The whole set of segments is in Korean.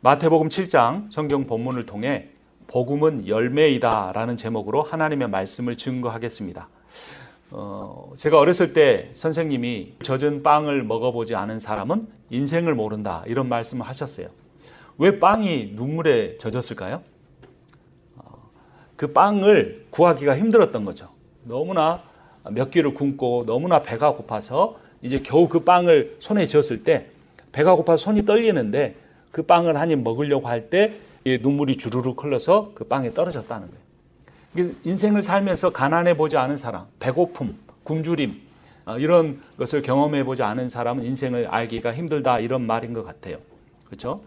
마태복음 7장 성경 본문을 통해 복음은 열매이다 라는 제목으로 하나님의 말씀을 증거하겠습니다. 제가 어렸을 때 선생님이 젖은 빵을 먹어보지 않은 사람은 인생을 모른다 이런 말씀을 하셨어요. 왜 빵이 눈물에 젖었을까요? 그 빵을 구하기가 힘들었던 거죠. 너무나 몇 끼를 굶고 너무나 배가 고파서 이제 겨우 그 빵을 손에 쥐었을 때 배가 고파서 손이 떨리는데 그 빵을 한 입 먹으려고 할 때 눈물이 주르륵 흘러서 그 빵에 떨어졌다는 거예요. 인생을 살면서 가난해 보지 않은 사람, 배고픔, 굶주림 이런 것을 경험해 보지 않은 사람은 인생을 알기가 힘들다 이런 말인 것 같아요. 그렇죠?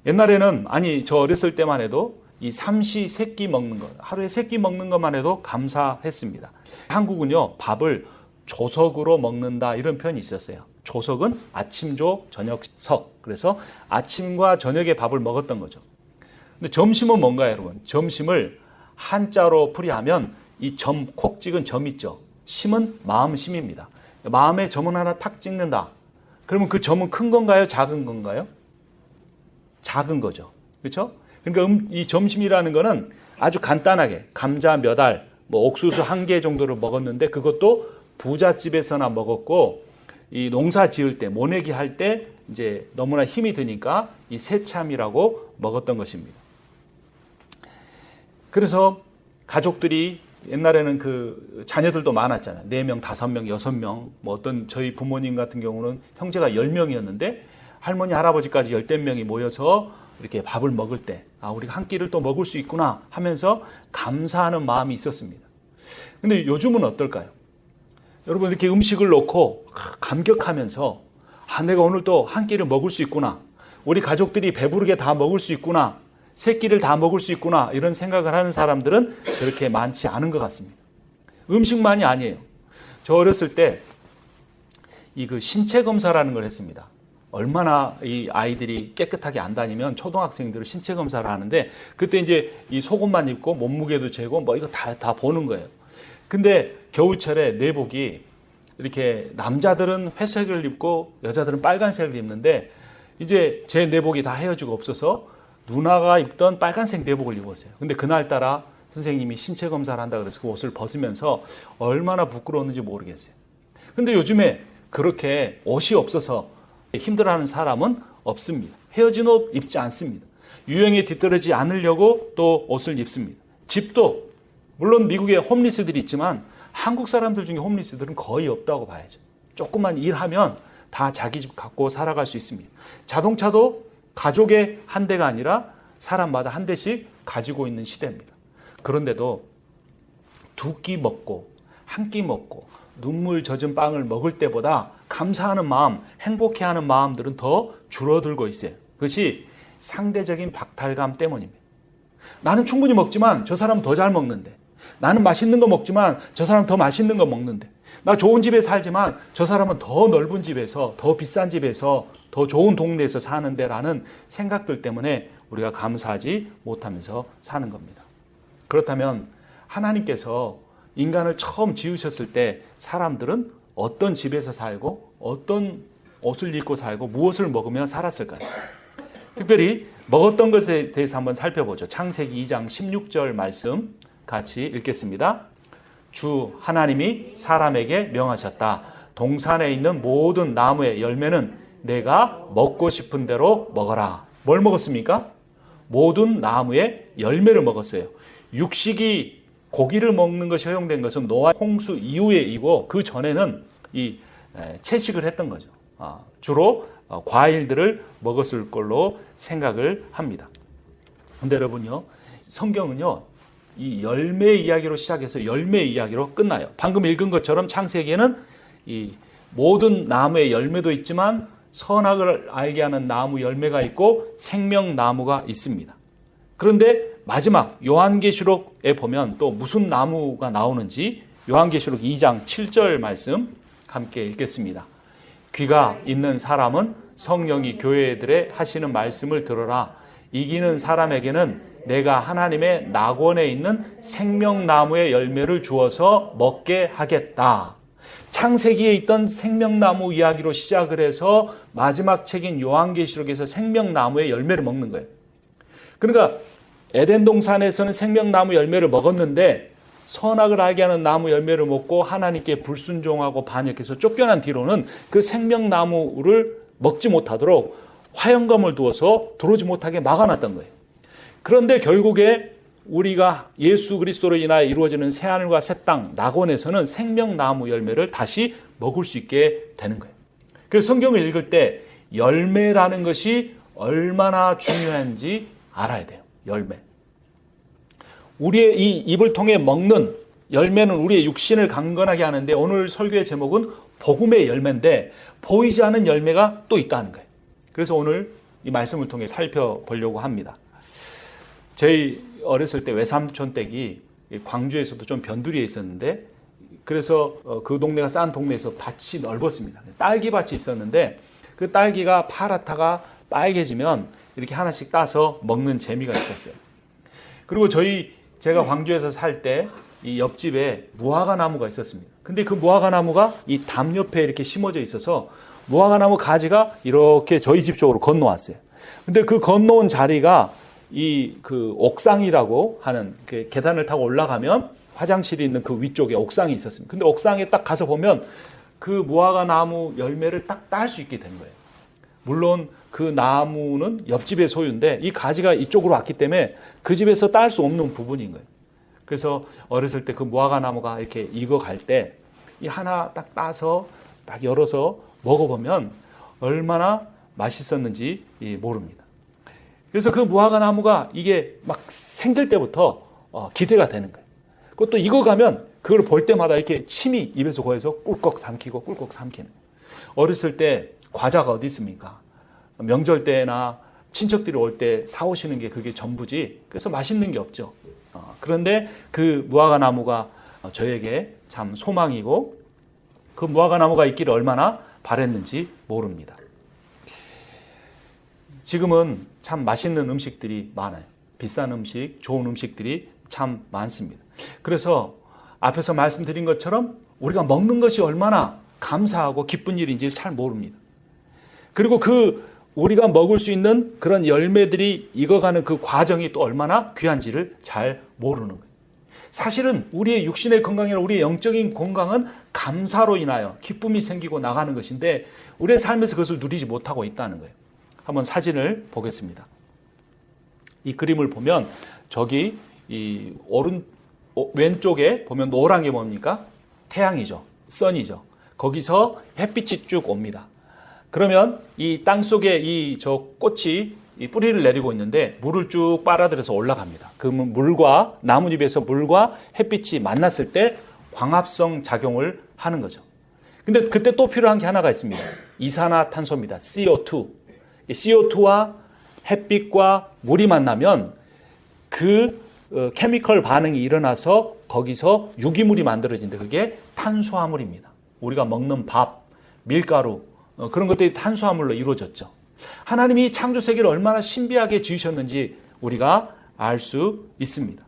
옛날에는 저 어렸을 때만 해도 이 삼시 세끼 먹는 것, 하루에 3끼 먹는 것만 해도 감사했습니다. 한국은요, 밥을 조석으로 먹는다 이런 표현이 있었어요. 조석은 아침조, 저녁석. 그래서 아침과 저녁에 밥을 먹었던 거죠. 근데 점심은 뭔가요, 여러분? 점심을 한자로 풀이하면 이 점, 콕 찍은 점 있죠. 심은 마음심입니다. 마음에 점은 하나 탁 찍는다. 그러면 그 점은 큰 건가요? 작은 건가요? 작은 거죠. 그렇죠? 그러니까 이 점심이라는 거는 아주 간단하게 감자 몇 알, 옥수수 1개 정도를 먹었는데 그것도 부잣집에서나 먹었고 이 농사 지을 때, 모내기 할 때 이제 너무나 힘이 드니까 이 새참이라고 먹었던 것입니다. 그래서 가족들이 옛날에는 그 자녀들도 많았잖아요. 4명, 5명, 6명, 어떤 저희 부모님 같은 경우는 형제가 10명이었는데 할머니, 할아버지까지 10명이 모여서 이렇게 밥을 먹을 때 우리가 한 끼를 또 먹을 수 있구나 하면서 감사하는 마음이 있었습니다. 근데 요즘은 어떨까요? 여러분 이렇게 음식을 놓고 감격하면서 내가 오늘 또 한 끼를 먹을 수 있구나. 우리 가족들이 배부르게 다 먹을 수 있구나. 3끼를 다 먹을 수 있구나. 이런 생각을 하는 사람들은 그렇게 많지 않은 것 같습니다. 음식만이 아니에요. 저 어렸을 때 그 신체 검사라는 걸 했습니다. 얼마나 이 아이들이 깨끗하게 안 다니면 초등학생들은 신체 검사를 하는데 그때 이제 이 속옷만 입고 몸무게도 재고 이거 다 보는 거예요. 근데 겨울철에 내복이 이렇게 남자들은 회색을 입고 여자들은 빨간색을 입는데 이제 제 내복이 다 헤어지고 없어서 누나가 입던 빨간색 내복을 입었어요. 근데 그날따라 선생님이 신체 검사를 한다 그래서 그 옷을 벗으면서 얼마나 부끄러웠는지 모르겠어요. 근데 요즘에 그렇게 옷이 없어서 힘들어하는 사람은 없습니다. 헤어진 옷 입지 않습니다. 유행에 뒤떨어지지 않으려고 또 옷을 입습니다. 집도 물론 미국에 홈리스들이 있지만 한국 사람들 중에 홈리스들은 거의 없다고 봐야죠. 조금만 일하면 다 자기 집 갖고 살아갈 수 있습니다. 자동차도 가족의 한 대가 아니라 사람마다 한 대씩 가지고 있는 시대입니다. 그런데도 2끼 먹고 1끼 먹고 눈물 젖은 빵을 먹을 때보다 감사하는 마음, 행복해하는 마음들은 더 줄어들고 있어요. 그것이 상대적인 박탈감 때문입니다. 나는 충분히 먹지만 저 사람은 더 잘 먹는데, 나는 맛있는 거 먹지만 저 사람은 더 맛있는 거 먹는데, 나 좋은 집에 살지만 저 사람은 더 넓은 집에서, 더 비싼 집에서, 더 좋은 동네에서 사는데 라는 생각들 때문에 우리가 감사하지 못하면서 사는 겁니다. 그렇다면 하나님께서 인간을 처음 지으셨을 때 사람들은 어떤 집에서 살고 어떤 옷을 입고 살고 무엇을 먹으며 살았을까요? 특별히 먹었던 것에 대해서 한번 살펴보죠. 창세기 2장 16절 말씀 같이 읽겠습니다. 주 하나님이 사람에게 명하셨다. 동산에 있는 모든 나무의 열매는 내가 먹고 싶은 대로 먹어라. 뭘 먹었습니까? 모든 나무의 열매를 먹었어요. 육식이 고기를 먹는 것이 허용된 것은 노아 홍수 이후에이고 그 전에는 이 채식을 했던 거죠. 주로 과일들을 먹었을 걸로 생각을 합니다. 근데 여러분요, 성경은요, 이 열매 이야기로 시작해서 열매 이야기로 끝나요. 방금 읽은 것처럼 창세기에는 이 모든 나무의 열매도 있지만 선악을 알게 하는 나무 열매가 있고 생명나무가 있습니다. 그런데 마지막 요한계시록에 보면 또 무슨 나무가 나오는지 요한계시록 2장 7절 말씀 함께 읽겠습니다. 귀가 있는 사람은 성령이 교회들에 하시는 말씀을 들어라. 이기는 사람에게는 내가 하나님의 낙원에 있는 생명나무의 열매를 주어서 먹게 하겠다. 창세기에 있던 생명나무 이야기로 시작을 해서 마지막 책인 요한계시록에서 생명나무의 열매를 먹는 거예요. 그러니까 에덴 동산에서는 생명나무 열매를 먹었는데 선악을 알게 하는 나무 열매를 먹고 하나님께 불순종하고 반역해서 쫓겨난 뒤로는 그 생명나무를 먹지 못하도록 화영검을 두어서 들어오지 못하게 막아놨던 거예요. 그런데 결국에 우리가 예수 그리스도로 인하여 이루어지는 새하늘과 새 땅 낙원에서는 생명나무 열매를 다시 먹을 수 있게 되는 거예요. 그래서 성경을 읽을 때 열매라는 것이 얼마나 중요한지 알아야 돼요. 열매. 우리의 이 입을 통해 먹는 열매는 우리의 육신을 강건하게 하는데 오늘 설교의 제목은 복음의 열매인데 보이지 않는 열매가 또 있다는 거예요. 그래서 오늘 이 말씀을 통해 살펴보려고 합니다. 저희 어렸을 때 외삼촌 댁이 광주에서도 좀 변두리에 있었는데 그래서 그 동네가 싼 동네에서 밭이 넓었습니다. 딸기밭이 있었는데 그 딸기가 파랗다가 빨개지면 이렇게 하나씩 따서 먹는 재미가 있었어요. 그리고 제가 광주에서 살 때 이 옆집에 무화과 나무가 있었습니다. 근데 그 무화과 나무가 이 담 옆에 이렇게 심어져 있어서 무화과 나무 가지가 이렇게 저희 집 쪽으로 건너왔어요. 근데 그 건너온 자리가 그 옥상이라고 하는 그 계단을 타고 올라가면 화장실이 있는 그 위쪽에 옥상이 있었습니다. 근데 옥상에 딱 가서 보면 그 무화과 나무 열매를 딱 딸 수 있게 된 거예요. 물론 그 나무는 옆집의 소유인데 이 가지가 이쪽으로 왔기 때문에 그 집에서 딸 수 없는 부분인 거예요. 그래서 어렸을 때 그 무화과 나무가 이렇게 익어갈 때 이 하나 딱 따서 딱 열어서 먹어보면 얼마나 맛있었는지 모릅니다. 그래서 그 무화과 나무가 이게 막 생길 때부터 기대가 되는 거예요. 그것도 익어가면 그걸 볼 때마다 이렇게 침이 입에서 고여서 꿀꺽 삼키고 꿀꺽 삼키는. 어렸을 때 과자가 어디 있습니까? 명절 때나 친척들이 올 때 사오시는 게 그게 전부지. 그래서 맛있는 게 없죠. 그런데 그 무화과 나무가 저에게 참 소망이고 그 무화과 나무가 있기를 얼마나 바랬는지 모릅니다. 지금은 참 맛있는 음식들이 많아요. 비싼 음식, 좋은 음식들이 참 많습니다. 그래서 앞에서 말씀드린 것처럼 우리가 먹는 것이 얼마나 감사하고 기쁜 일인지 잘 모릅니다. 그리고 우리가 먹을 수 있는 그런 열매들이 익어가는 그 과정이 또 얼마나 귀한지를 잘 모르는 거예요. 사실은 우리의 육신의 건강이나 우리의 영적인 건강은 감사로 인하여 기쁨이 생기고 나가는 것인데 우리의 삶에서 그것을 누리지 못하고 있다는 거예요. 한번 사진을 보겠습니다. 이 그림을 보면 저기 이 왼쪽에 보면 노란 게 뭡니까? 태양이죠. 선이죠. 거기서 햇빛이 쭉 옵니다. 그러면 이 땅 속에 저 꽃이 이 뿌리를 내리고 있는데 물을 쭉 빨아들여서 올라갑니다. 그 물과 나뭇잎에서 물과 햇빛이 만났을 때 광합성 작용을 하는 거죠. 근데 그때 또 필요한 게 하나가 있습니다. 이산화탄소입니다. CO2. CO2와 햇빛과 물이 만나면 그 케미컬 반응이 일어나서 거기서 유기물이 만들어진다. 그게 탄수화물입니다. 우리가 먹는 밥, 밀가루 그런 것들이 탄수화물로 이루어졌죠. 하나님이 창조 세계를 얼마나 신비하게 지으셨는지 우리가 알 수 있습니다.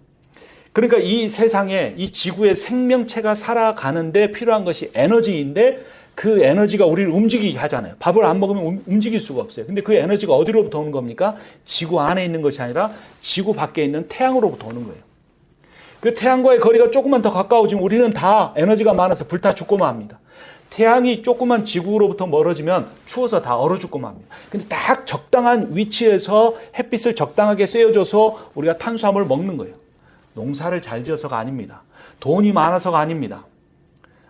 그러니까 이 세상에 이 지구의 생명체가 살아가는데 필요한 것이 에너지인데 그 에너지가 우리를 움직이게 하잖아요. 밥을 안 먹으면 움직일 수가 없어요. 근데 그 에너지가 어디로부터 오는 겁니까? 지구 안에 있는 것이 아니라 지구 밖에 있는 태양으로부터 오는 거예요. 그 태양과의 거리가 조금만 더 가까워지면 우리는 다 에너지가 많아서 불타 죽고만 합니다. 태양이 조그만 지구로부터 멀어지면 추워서 다 얼어 죽고만 합니다. 근데 딱 적당한 위치에서 햇빛을 적당하게 쐬어줘서 우리가 탄수화물을 먹는 거예요. 농사를 잘 지어서가 아닙니다. 돈이 많아서가 아닙니다.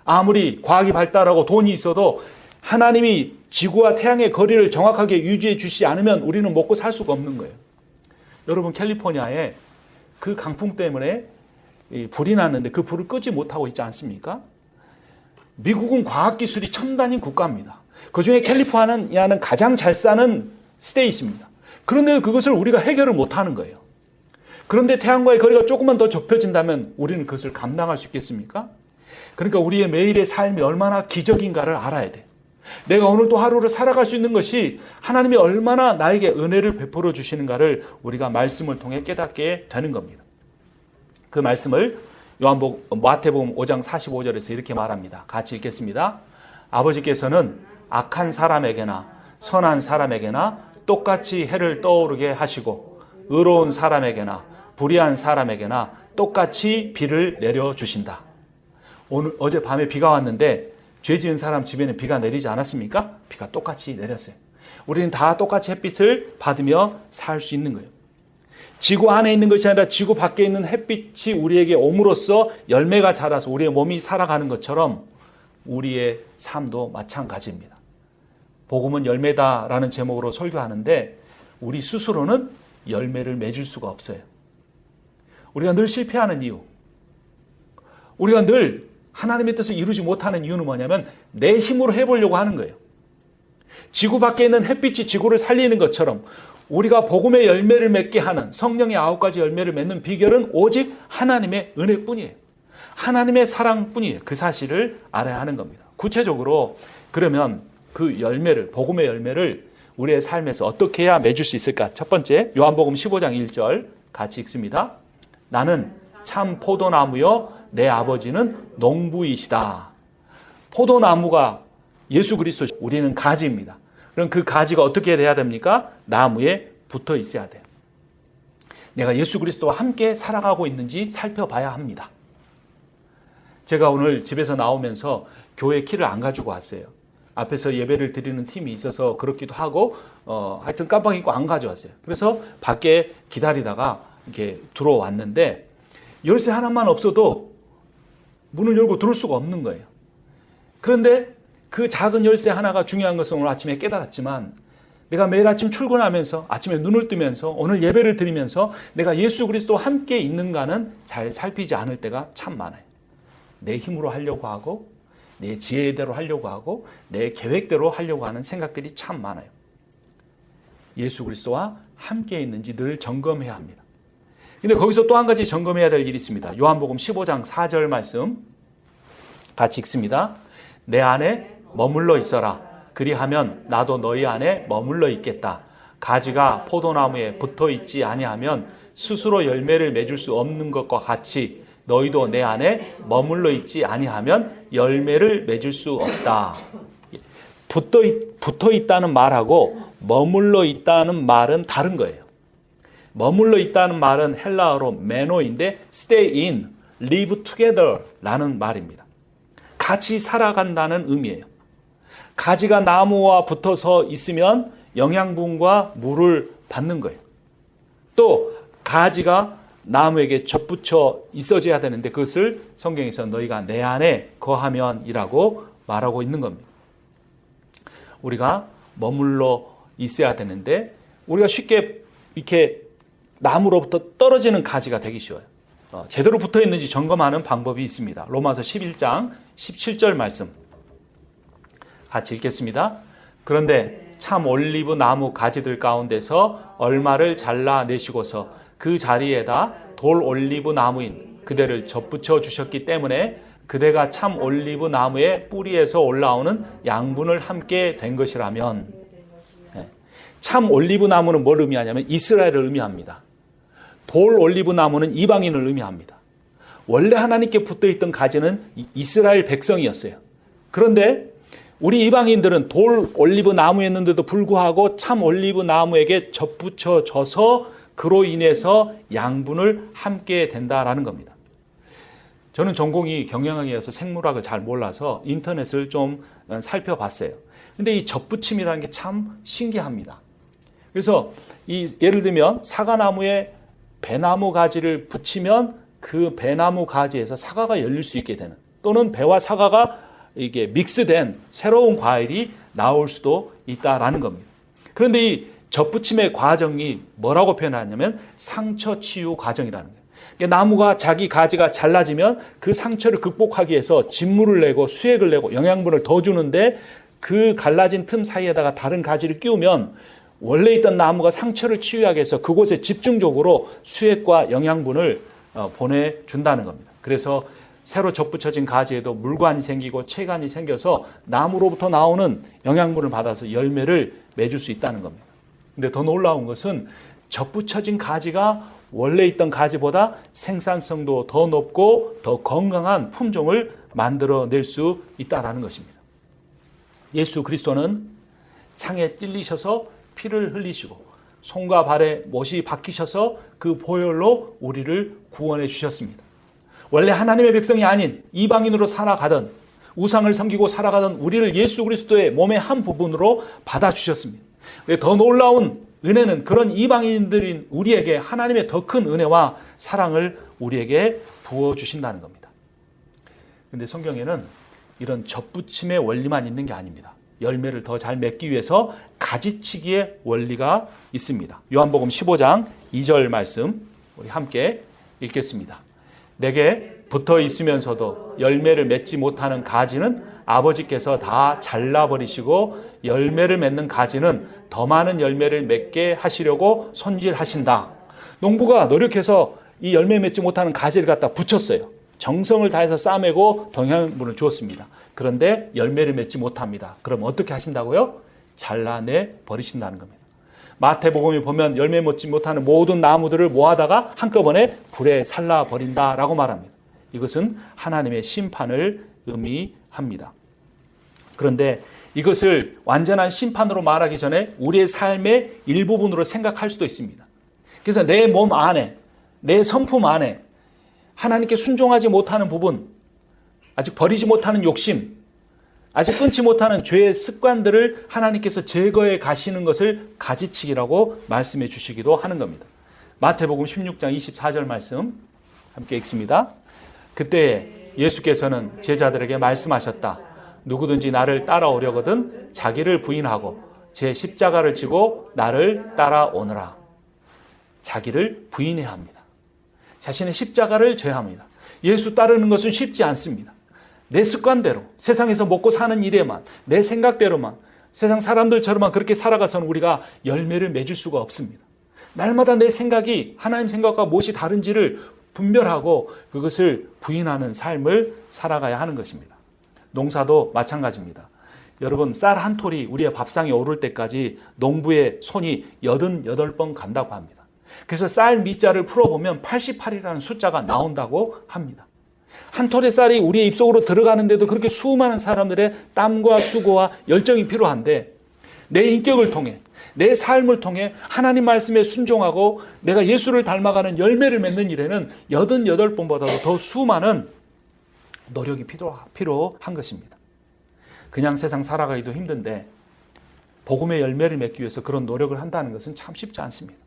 아무리 과학이 발달하고 돈이 있어도 하나님이 지구와 태양의 거리를 정확하게 유지해 주시지 않으면 우리는 먹고 살 수가 없는 거예요. 여러분 캘리포니아에 그 강풍 때문에 불이 났는데 그 불을 끄지 못하고 있지 않습니까? 미국은 과학기술이 첨단인 국가입니다. 그중에 캘리포니아는 가장 잘 사는 스테이트입니다. 그런데 그것을 우리가 해결을 못하는 거예요. 그런데 태양과의 거리가 조금만 더 좁혀진다면 우리는 그것을 감당할 수 있겠습니까? 그러니까 우리의 매일의 삶이 얼마나 기적인가를 알아야 돼요. 내가 오늘도 하루를 살아갈 수 있는 것이 하나님이 얼마나 나에게 은혜를 베풀어 주시는가를 우리가 말씀을 통해 깨닫게 되는 겁니다. 그 말씀을 마태복음 5장 45절에서 이렇게 말합니다. 같이 읽겠습니다. 아버지께서는 악한 사람에게나 선한 사람에게나 똑같이 해를 떠오르게 하시고 의로운 사람에게나 불의한 사람에게나 똑같이 비를 내려주신다. 어젯밤에 비가 왔는데 죄 지은 사람 집에는 비가 내리지 않았습니까? 비가 똑같이 내렸어요. 우리는 다 똑같이 햇빛을 받으며 살 수 있는 거예요. 지구 안에 있는 것이 아니라 지구 밖에 있는 햇빛이 우리에게 옴으로써 열매가 자라서 우리의 몸이 살아가는 것처럼 우리의 삶도 마찬가지입니다. 복음은 열매다라는 제목으로 설교하는데 우리 스스로는 열매를 맺을 수가 없어요. 우리가 늘 실패하는 이유, 우리가 늘 하나님의 뜻을 이루지 못하는 이유는 뭐냐면 내 힘으로 해보려고 하는 거예요. 지구 밖에 있는 햇빛이 지구를 살리는 것처럼 우리가 복음의 열매를 맺게 하는 성령의 9가지 열매를 맺는 비결은 오직 하나님의 은혜뿐이에요. 하나님의 사랑뿐이에요. 그 사실을 알아야 하는 겁니다. 구체적으로 그러면 그 열매를, 복음의 열매를 우리의 삶에서 어떻게 해야 맺을 수 있을까? 첫 번째, 요한복음 15장 1절 같이 읽습니다. 나는 참 포도나무요 내 아버지는 농부이시다. 포도나무가 예수 그리스도, 우리는 가지입니다. 그럼 그 가지가 어떻게 돼야 됩니까? 나무에 붙어 있어야 돼요. 내가 예수 그리스도와 함께 살아가고 있는지 살펴봐야 합니다. 제가 오늘 집에서 나오면서 교회 키를 안 가지고 왔어요. 앞에서 예배를 드리는 팀이 있어서 그렇기도 하고 하여튼 깜빡 잊고 안 가져왔어요. 그래서 밖에 기다리다가 이렇게 들어왔는데 열쇠 하나만 없어도 문을 열고 들어올 수가 없는 거예요. 그런데 그 작은 열쇠 하나가 중요한 것은 오늘 아침에 깨달았지만 내가 매일 아침 출근하면서 아침에 눈을 뜨면서 오늘 예배를 드리면서 내가 예수 그리스도와 함께 있는가는 잘 살피지 않을 때가 참 많아요. 내 힘으로 하려고 하고 내 지혜대로 하려고 하고 내 계획대로 하려고 하는 생각들이 참 많아요. 예수 그리스도와 함께 있는지 늘 점검해야 합니다. 근데 거기서 또 한 가지 점검해야 될 일이 있습니다. 요한복음 15장 4절 말씀 같이 읽습니다. 내 안에 머물러 있어라. 그리하면 나도 너희 안에 머물러 있겠다. 가지가 포도나무에 붙어 있지 아니하면 스스로 열매를 맺을 수 없는 것과 같이 너희도 내 안에 머물러 있지 아니하면 열매를 맺을 수 없다. 붙어 있다는 말하고 머물러 있다는 말은 다른 거예요. 머물러 있다는 말은 헬라어로 메노인데 stay in, live together 라는 말입니다. 같이 살아간다는 의미예요. 가지가 나무와 붙어서 있으면 영양분과 물을 받는 거예요. 또 가지가 나무에게 접붙여 있어져야 되는데 그것을 성경에서 너희가 내 안에 거하면이라고 말하고 있는 겁니다. 우리가 머물러 있어야 되는데 우리가 쉽게 이렇게 나무로부터 떨어지는 가지가 되기 쉬워요. 제대로 붙어 있는지 점검하는 방법이 있습니다. 로마서 11장 17절 말씀 같이 읽겠습니다. 그런데 참 올리브 나무 가지들 가운데서 얼마를 잘라내시고서 그 자리에다 돌 올리브 나무인 그대를 접붙여 주셨기 때문에 그대가 참 올리브 나무의 뿌리에서 올라오는 양분을 함께 된 것이라면, 참 올리브 나무는 뭘 의미하냐면 이스라엘을 의미합니다. 돌 올리브 나무는 이방인을 의미합니다. 원래 하나님께 붙어있던 가지는 이스라엘 백성이었어요. 그런데 우리 이방인들은 돌 올리브 나무였는데도 불구하고 참 올리브 나무에게 접붙여져서 그로 인해서 양분을 함께 된다라는 겁니다. 저는 전공이 경영학이어서 생물학을 잘 몰라서 인터넷을 좀 살펴봤어요. 근데 이 접붙임이라는 게 참 신기합니다. 그래서 예를 들면 사과나무에 배나무 가지를 붙이면 그 배나무 가지에서 사과가 열릴 수 있게 되는, 또는 배와 사과가 이게 믹스된 새로운 과일이 나올 수도 있다라는 겁니다. 그런데 이 접붙임의 과정이 뭐라고 표현하냐면 상처 치유 과정이라는 거예요. 그러니까 나무가 자기 가지가 잘라지면 그 상처를 극복하기 위해서 진물을 내고 수액을 내고 영양분을 더 주는데 그 갈라진 틈 사이에다가 다른 가지를 끼우면 원래 있던 나무가 상처를 치유하기 위해서 그곳에 집중적으로 수액과 영양분을 보내준다는 겁니다. 그래서 새로 접붙여진 가지에도 물관이 생기고 체관이 생겨서 나무로부터 나오는 영양분을 받아서 열매를 맺을 수 있다는 겁니다. 근데 더 놀라운 것은 접붙여진 가지가 원래 있던 가지보다 생산성도 더 높고 더 건강한 품종을 만들어낼 수 있다는 것입니다. 예수 그리스도는 창에 찔리셔서 피를 흘리시고 손과 발에 못이 박히셔서 그 보혈로 우리를 구원해 주셨습니다. 원래 하나님의 백성이 아닌 이방인으로 살아가던, 우상을 섬기고 살아가던 우리를 예수 그리스도의 몸의 한 부분으로 받아주셨습니다. 더 놀라운 은혜는 그런 이방인들인 우리에게 하나님의 더 큰 은혜와 사랑을 우리에게 부어주신다는 겁니다. 그런데 성경에는 이런 접붙임의 원리만 있는 게 아닙니다. 열매를 더 잘 맺기 위해서 가지치기의 원리가 있습니다. 요한복음 15장 2절 말씀 우리 함께 읽겠습니다. 내게 붙어 있으면서도 열매를 맺지 못하는 가지는 아버지께서 다 잘라버리시고 열매를 맺는 가지는 더 많은 열매를 맺게 하시려고 손질하신다. 농부가 노력해서 이 열매 맺지 못하는 가지를 갖다 붙였어요. 정성을 다해서 싸매고 동양분을 주었습니다. 그런데 열매를 맺지 못합니다. 그럼 어떻게 하신다고요? 잘라내 버리신다는 겁니다. 마태복음에 보면 열매 맺지 못하는 모든 나무들을 모아다가 한꺼번에 불에 살라 버린다라고 말합니다. 이것은 하나님의 심판을 의미합니다. 그런데 이것을 완전한 심판으로 말하기 전에 우리의 삶의 일부분으로 생각할 수도 있습니다. 그래서 내 몸 안에, 내 성품 안에 하나님께 순종하지 못하는 부분, 아직 버리지 못하는 욕심, 아직 끊지 못하는 죄의 습관들을 하나님께서 제거해 가시는 것을 가지치기라고 말씀해 주시기도 하는 겁니다. 마태복음 16장 24절 말씀 함께 읽습니다. 그때 예수께서는 제자들에게 말씀하셨다. 누구든지 나를 따라오려거든 자기를 부인하고 제 십자가를 지고 나를 따라오너라. 자기를 부인해야 합니다. 자신의 십자가를 져야 합니다. 예수 따르는 것은 쉽지 않습니다. 내 습관대로, 세상에서 먹고 사는 일에만, 내 생각대로만, 세상 사람들처럼만 그렇게 살아가서는 우리가 열매를 맺을 수가 없습니다. 날마다 내 생각이 하나님 생각과 무엇이 다른지를 분별하고 그것을 부인하는 삶을 살아가야 하는 것입니다. 농사도 마찬가지입니다. 여러분, 쌀 한 톨이 우리의 밥상에 오를 때까지 농부의 손이 88번 간다고 합니다. 그래서 쌀 밑자를 풀어보면 88이라는 숫자가 나온다고 합니다. 한 톨의 쌀이 우리의 입속으로 들어가는데도 그렇게 수많은 사람들의 땀과 수고와 열정이 필요한데 내 인격을 통해 내 삶을 통해 하나님 말씀에 순종하고 내가 예수를 닮아가는 열매를 맺는 일에는 88번보다도 더 수많은 노력이 필요한 것입니다. 그냥 세상 살아가기도 힘든데 복음의 열매를 맺기 위해서 그런 노력을 한다는 것은 참 쉽지 않습니다.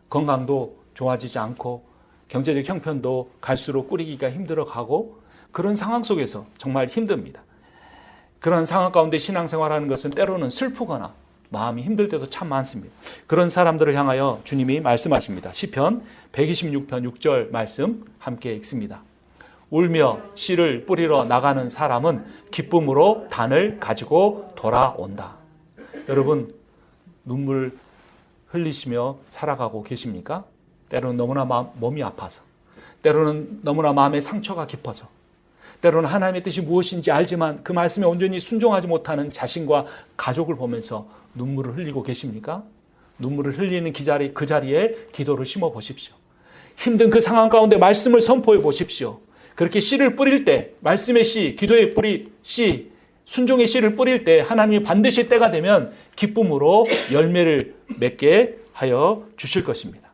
건강도 좋아지지 않고 경제적 형편도 갈수록 꾸리기가 힘들어가고 그런 상황 속에서 정말 힘듭니다. 그런 상황 가운데 신앙생활하는 것은 때로는 슬프거나 마음이 힘들 때도 참 많습니다. 그런 사람들을 향하여 주님이 말씀하십니다. 시편 126편 6절 말씀 함께 읽습니다. 울며 씨를 뿌리러 나가는 사람은 기쁨으로 단을 가지고 돌아온다. 여러분, 눈물 흘리시며 살아가고 계십니까? 때로는 너무나 몸이 아파서, 때로는 너무나 마음의 상처가 깊어서, 때로는 하나님의 뜻이 무엇인지 알지만 그 말씀에 온전히 순종하지 못하는 자신과 가족을 보면서 눈물을 흘리고 계십니까? 눈물을 흘리는 그 자리에 기도를 심어 보십시오. 힘든 그 상황 가운데 말씀을 선포해 보십시오. 그렇게 씨를 뿌릴 때, 말씀의 씨, 기도의 뿌리 씨, 순종의 씨를 뿌릴 때 하나님이 반드시 때가 되면 기쁨으로 열매를 맺게 하여 주실 것입니다.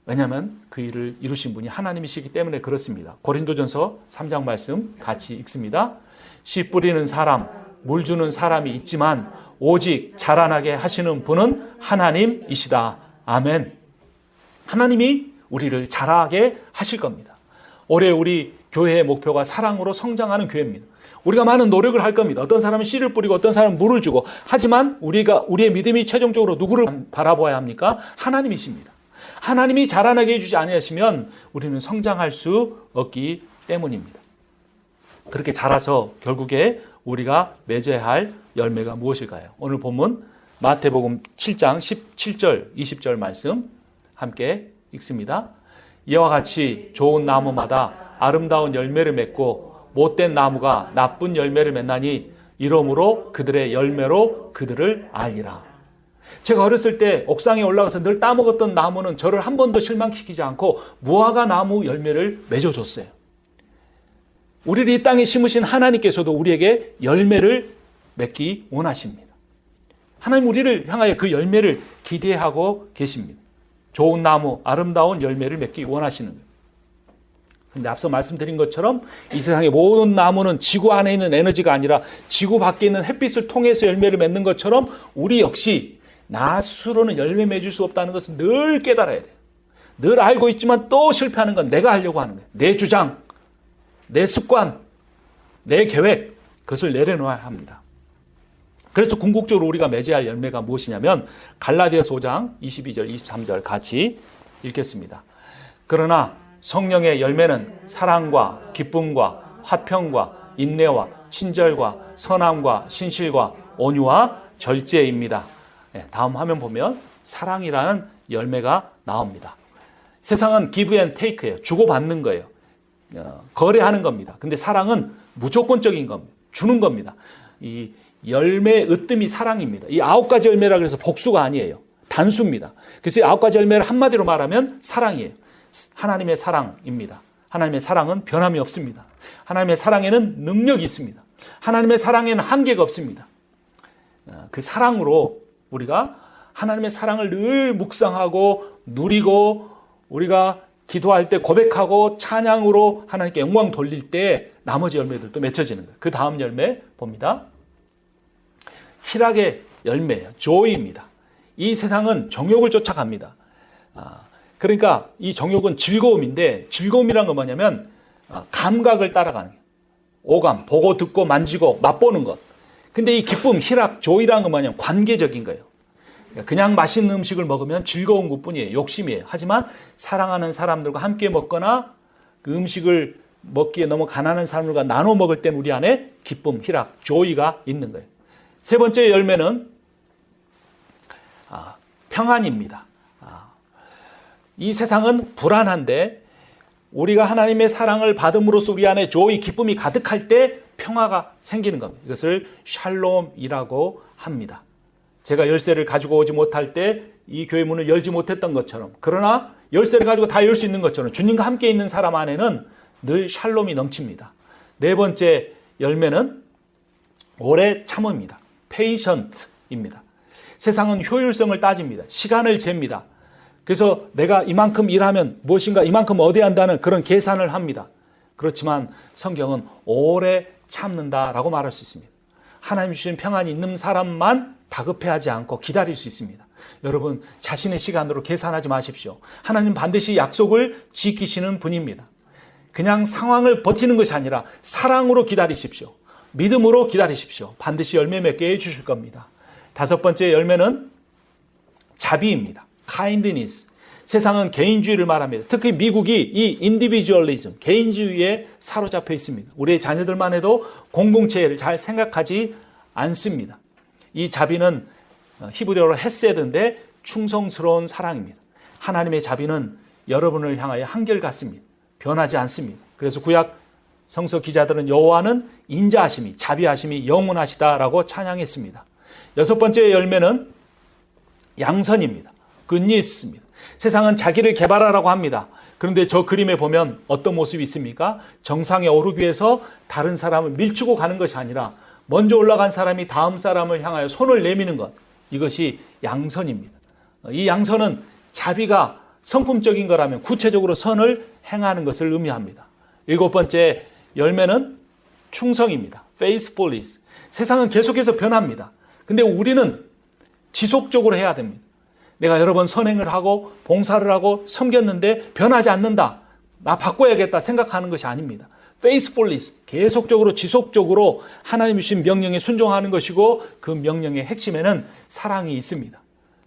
왜냐하면 그 일을 이루신 분이 하나님이시기 때문에 그렇습니다. 고린도전서 3장 말씀 같이 읽습니다. 씨 뿌리는 사람, 물 주는 사람이 있지만 오직 자라나게 하시는 분은 하나님이시다. 아멘. 하나님이 우리를 자라게 하실 겁니다. 올해 우리 교회의 목표가 사랑으로 성장하는 교회입니다. 우리가 많은 노력을 할 겁니다. 어떤 사람은 씨를 뿌리고 어떤 사람은 물을 주고, 하지만 우리의 믿음이 최종적으로 누구를 바라보아야 합니까? 하나님이십니다. 하나님이 자라나게 해주지 아니하시면 우리는 성장할 수 없기 때문입니다. 그렇게 자라서 결국에 우리가 맺어야 할 열매가 무엇일까요? 오늘 본문 마태복음 7장 17절 20절 말씀 함께 읽습니다. 이와 같이 좋은 나무마다 아름다운 열매를 맺고 못된 나무가 나쁜 열매를 맺나니 이러므로 그들의 열매로 그들을 알리라. 제가 어렸을 때 옥상에 올라가서 늘 따먹었던 나무는 저를 한 번도 실망시키지 않고 무화과 나무 열매를 맺어줬어요. 우리를 이 땅에 심으신 하나님께서도 우리에게 열매를 맺기 원하십니다. 하나님 우리를 향하여 그 열매를 기대하고 계십니다. 좋은 나무, 아름다운 열매를 맺기 원하시는 거예요. 근데 앞서 말씀드린 것처럼 이 세상의 모든 나무는 지구 안에 있는 에너지가 아니라 지구 밖에 있는 햇빛을 통해서 열매를 맺는 것처럼 우리 역시 나 스스로는 열매 맺을 수 없다는 것을 늘 깨달아야 돼요. 늘 알고 있지만 또 실패하는 건 내가 하려고 하는 거예요. 내 주장, 내 습관, 내 계획, 그것을 내려놓아야 합니다. 그래서 궁극적으로 우리가 맺어야 할 열매가 무엇이냐면 갈라디아서 5장 22절, 23절 같이 읽겠습니다. 그러나 성령의 열매는 사랑과 기쁨과 화평과 인내와 친절과 선함과 신실과 온유와 절제입니다. 다음 화면 보면 사랑이라는 열매가 나옵니다. 세상은 give and take예요. 주고받는 거예요. 거래하는 겁니다. 근데 사랑은 무조건적인 겁니다. 주는 겁니다. 이 열매의 으뜸이 사랑입니다. 이 9가지 열매라 그래서 복수가 아니에요. 단수입니다. 그래서 이 9가지 열매를 한마디로 말하면 사랑이에요. 하나님의 사랑입니다. 하나님의 사랑은 변함이 없습니다. 하나님의 사랑에는 능력이 있습니다. 하나님의 사랑에는 한계가 없습니다. 그 사랑으로 우리가 하나님의 사랑을 늘 묵상하고 누리고 우리가 기도할 때 고백하고 찬양으로 하나님께 영광 돌릴 때 나머지 열매들도 맺혀지는 거예요. 그 다음 열매 봅니다. 희락의 열매예요. 조이입니다. 이 세상은 정욕을 쫓아갑니다. 그러니까 이 정욕은 즐거움인데 즐거움이란 건 뭐냐면 감각을 따라가는 거예요. 오감, 보고 듣고 만지고 맛보는 것. 근데 이 기쁨, 희락, 조이라는 건 뭐냐면 관계적인 거예요. 그냥 맛있는 음식을 먹으면 즐거운 것뿐이에요. 욕심이에요. 하지만 사랑하는 사람들과 함께 먹거나 그 음식을 먹기에 너무 가난한 사람들과 나눠 먹을 땐 우리 안에 기쁨, 희락, 조이가 있는 거예요. 세 번째 열매는 평안입니다. 이 세상은 불안한데 우리가 하나님의 사랑을 받음으로써 우리 안에 조이, 기쁨이 가득할 때 평화가 생기는 겁니다. 이것을 샬롬이라고 합니다. 제가 열쇠를 가지고 오지 못할 때 이 교회 문을 열지 못했던 것처럼, 그러나 열쇠를 가지고 다 열 수 있는 것처럼 주님과 함께 있는 사람 안에는 늘 샬롬이 넘칩니다. 네 번째 열매는 오래 참음입니다. patient입니다. 세상은 효율성을 따집니다. 시간을 잽니다. 그래서 내가 이만큼 일하면 무엇인가 이만큼 얻어야 한다는 그런 계산을 합니다. 그렇지만 성경은 오래 참는다라고 말할 수 있습니다. 하나님 주신 평안이 있는 사람만 다급해하지 않고 기다릴 수 있습니다. 여러분 자신의 시간으로 계산하지 마십시오. 하나님 반드시 약속을 지키시는 분입니다. 그냥 상황을 버티는 것이 아니라 사랑으로 기다리십시오. 믿음으로 기다리십시오. 반드시 열매 맺게 해주실 겁니다. 다섯 번째 열매는 자비입니다. kindness. 세상은 개인주의를 말합니다. 특히 미국이 이 individualism, 개인주의에 사로잡혀 있습니다. 우리의 자녀들만 해도 공동체를 잘 생각하지 않습니다. 이 자비는 히브리어로 헤세드인데 충성스러운 사랑입니다. 하나님의 자비는 여러분을 향하여 한결같습니다. 변하지 않습니다. 그래서 구약 성서 기자들은 여호와는 인자하심이, 자비하심이 영원하시다라고 찬양했습니다. 여섯 번째 열매는 양선입니다. 굿니스입니다. 세상은 자기를 개발하라고 합니다. 그런데 저 그림에 보면 어떤 모습이 있습니까? 정상에 오르기 위해서 다른 사람을 밀치고 가는 것이 아니라 먼저 올라간 사람이 다음 사람을 향하여 손을 내미는 것, 이것이 양선입니다. 이 양선은 자비가 성품적인 거라면 구체적으로 선을 행하는 것을 의미합니다. 일곱 번째 열매는 충성입니다. faithfulness. 세상은 계속해서 변합니다. 근데 우리는 지속적으로 해야 됩니다. 내가 여러 번 선행을 하고 봉사를 하고 섬겼는데 변하지 않는다. 나 바꿔야겠다 생각하는 것이 아닙니다. faithfulness. 계속적으로 지속적으로 하나님 주신 명령에 순종하는 것이고 그 명령의 핵심에는 사랑이 있습니다.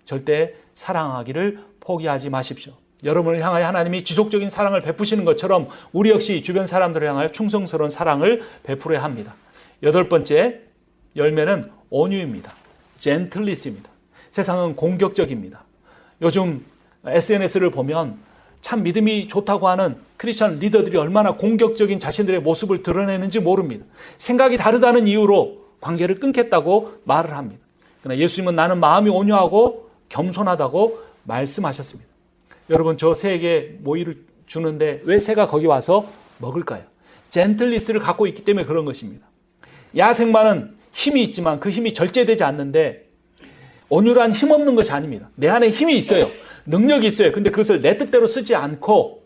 절대 사랑하기를 포기하지 마십시오. 여러분을 향하여 하나님이 지속적인 사랑을 베푸시는 것처럼 우리 역시 주변 사람들을 향하여 충성스러운 사랑을 베풀어야 합니다. 여덟 번째 열매는 온유입니다. gentleness입니다. 세상은 공격적입니다. 요즘 SNS를 보면 참 믿음이 좋다고 하는 크리스천 리더들이 얼마나 공격적인 자신들의 모습을 드러내는지 모릅니다. 생각이 다르다는 이유로 관계를 끊겠다고 말을 합니다. 그러나 예수님은 나는 마음이 온유하고 겸손하다고 말씀하셨습니다. 여러분, 저 새에게 모이를 주는데 왜 새가 거기 와서 먹을까요? 젠틀리스를 갖고 있기 때문에 그런 것입니다. 야생마는 힘이 있지만 그 힘이 절제되지 않는데 온유란 힘없는 것이 아닙니다. 내 안에 힘이 있어요. 능력이 있어요. 근데 그것을 내 뜻대로 쓰지 않고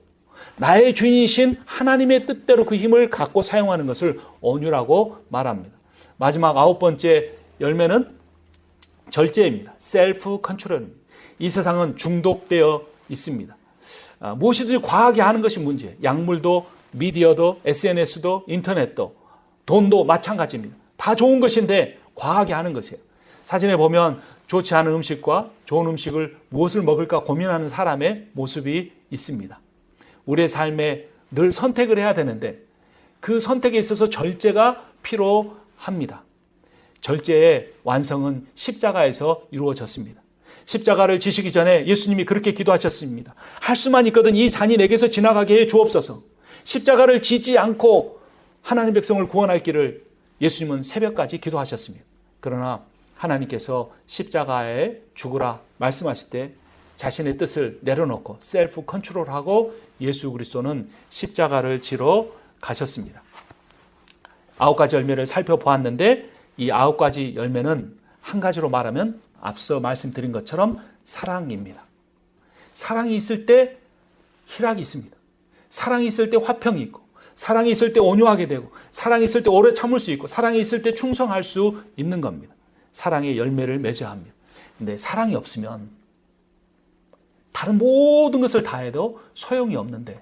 나의 주인이신 하나님의 뜻대로 그 힘을 갖고 사용하는 것을 온유라고 말합니다. 마지막 9번째 열매는 절제입니다. 셀프 컨트롤입니다. 이 세상은 중독되어 있습니다. 무엇이든지 과하게 하는 것이 문제예요. 약물도, 미디어도, SNS도, 인터넷도, 돈도 마찬가지입니다. 다 좋은 것인데 과하게 하는 것이에요. 사진에 보면 좋지 않은 음식과 좋은 음식을 무엇을 먹을까 고민하는 사람의 모습이 있습니다. 우리의 삶에 늘 선택을 해야 되는데 그 선택에 있어서 절제가 필요합니다. 절제의 완성은 십자가에서 이루어졌습니다. 십자가를 지시기 전에 예수님이 그렇게 기도하셨습니다. 할 수만 있거든 이 잔이 내게서 지나가게 해 주옵소서. 십자가를 지지 않고 하나님 백성을 구원할 길을 예수님은 새벽까지 기도하셨습니다. 그러나 하나님께서 십자가에 죽으라 말씀하실 때 자신의 뜻을 내려놓고 셀프 컨트롤하고 예수 그리스도는 십자가를 지러 가셨습니다. 9가지 열매를 살펴보았는데 이 9가지 열매는 한 가지로 말하면 앞서 말씀드린 것처럼 사랑입니다. 사랑이 있을 때 희락이 있습니다. 사랑이 있을 때 화평이 있고, 사랑이 있을 때 온유하게 되고, 사랑이 있을 때 오래 참을 수 있고, 사랑이 있을 때 충성할 수 있는 겁니다. 사랑의 열매를 맺어야 합니다. 근데 사랑이 없으면 다른 모든 것을 다 해도 소용이 없는데,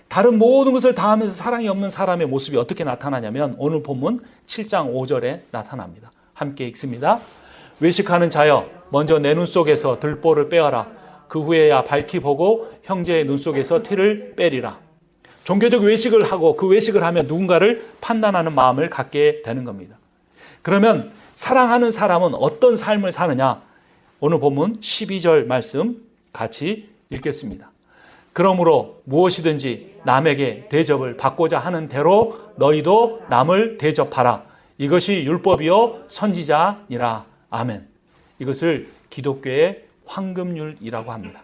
다른 모든 것을 다 하면서 사랑이 없는 사람의 모습이 어떻게 나타나냐면 오늘 본문 7장 5절에 나타납니다. 함께 읽습니다. 외식하는 자여, 먼저 내 눈 속에서 들보를 빼어라. 그 후에야 밝히 보고 형제의 눈 속에서 티를 빼리라. 종교적 외식을 하고 그 외식을 하면 누군가를 판단하는 마음을 갖게 되는 겁니다. 그러면 사랑하는 사람은 어떤 삶을 사느냐? 오늘 본문 12절 말씀 같이 읽겠습니다. 그러므로 무엇이든지 남에게 대접을 받고자 하는 대로 너희도 남을 대접하라. 이것이 율법이요 선지자니라. 아멘. 이것을 기독교의 황금률이라고 합니다.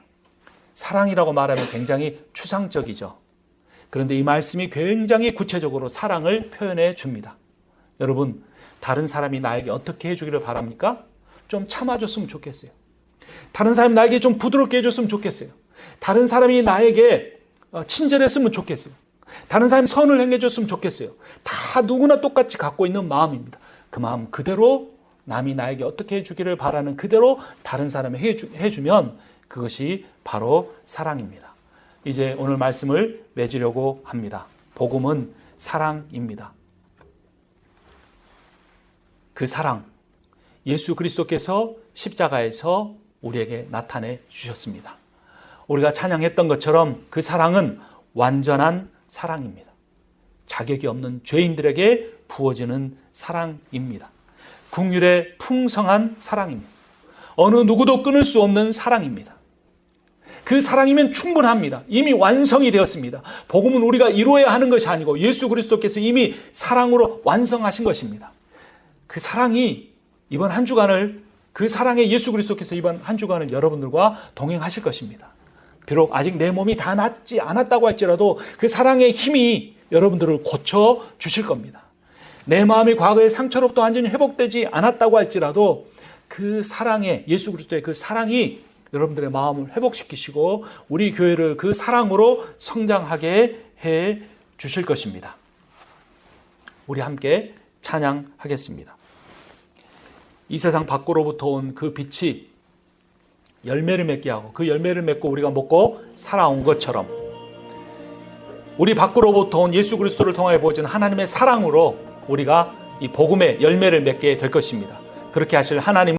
사랑이라고 말하면 굉장히 추상적이죠. 그런데 이 말씀이 굉장히 구체적으로 사랑을 표현해 줍니다. 여러분, 다른 사람이 나에게 어떻게 해주기를 바랍니까? 좀 참아줬으면 좋겠어요. 다른 사람이 나에게 좀 부드럽게 해줬으면 좋겠어요. 다른 사람이 나에게 친절했으면 좋겠어요. 다른 사람이 선을 행해줬으면 좋겠어요. 다 누구나 똑같이 갖고 있는 마음입니다. 그 마음 그대로 남이 나에게 어떻게 해주기를 바라는 그대로 다른 사람이 해주면 그것이 바로 사랑입니다. 이제 오늘 말씀을 맺으려고 합니다. 복음은 사랑입니다. 그 사랑, 예수 그리스도께서 십자가에서 우리에게 나타내 주셨습니다. 우리가 찬양했던 것처럼 그 사랑은 완전한 사랑입니다. 자격이 없는 죄인들에게 부어지는 사랑입니다. 긍휼의 풍성한 사랑입니다. 어느 누구도 끊을 수 없는 사랑입니다. 그 사랑이면 충분합니다. 이미 완성이 되었습니다. 복음은 우리가 이루어야 하는 것이 아니고 예수 그리스도께서 이미 사랑으로 완성하신 것입니다. 그 사랑이 이번 한 주간을, 그 사랑의 예수 그리스도께서 이번 한 주간을 여러분들과 동행하실 것입니다. 비록 아직 내 몸이 다 낫지 않았다고 할지라도 그 사랑의 힘이 여러분들을 고쳐 주실 겁니다. 내 마음이 과거의 상처로부터 완전히 회복되지 않았다고 할지라도 그 사랑의, 예수 그리스도의 그 사랑이 여러분들의 마음을 회복시키시고 우리 교회를 그 사랑으로 성장하게 해 주실 것입니다. 우리 함께 찬양하겠습니다. 이 세상 밖으로부터 온 그 빛이 열매를 맺게 하고 그 열매를 맺고 우리가 먹고 살아온 것처럼 우리 밖으로부터 온 예수 그리스도를 통하여 보여준 하나님의 사랑으로 우리가 이 복음의 열매를 맺게 될 것입니다. 그렇게 하실 하나님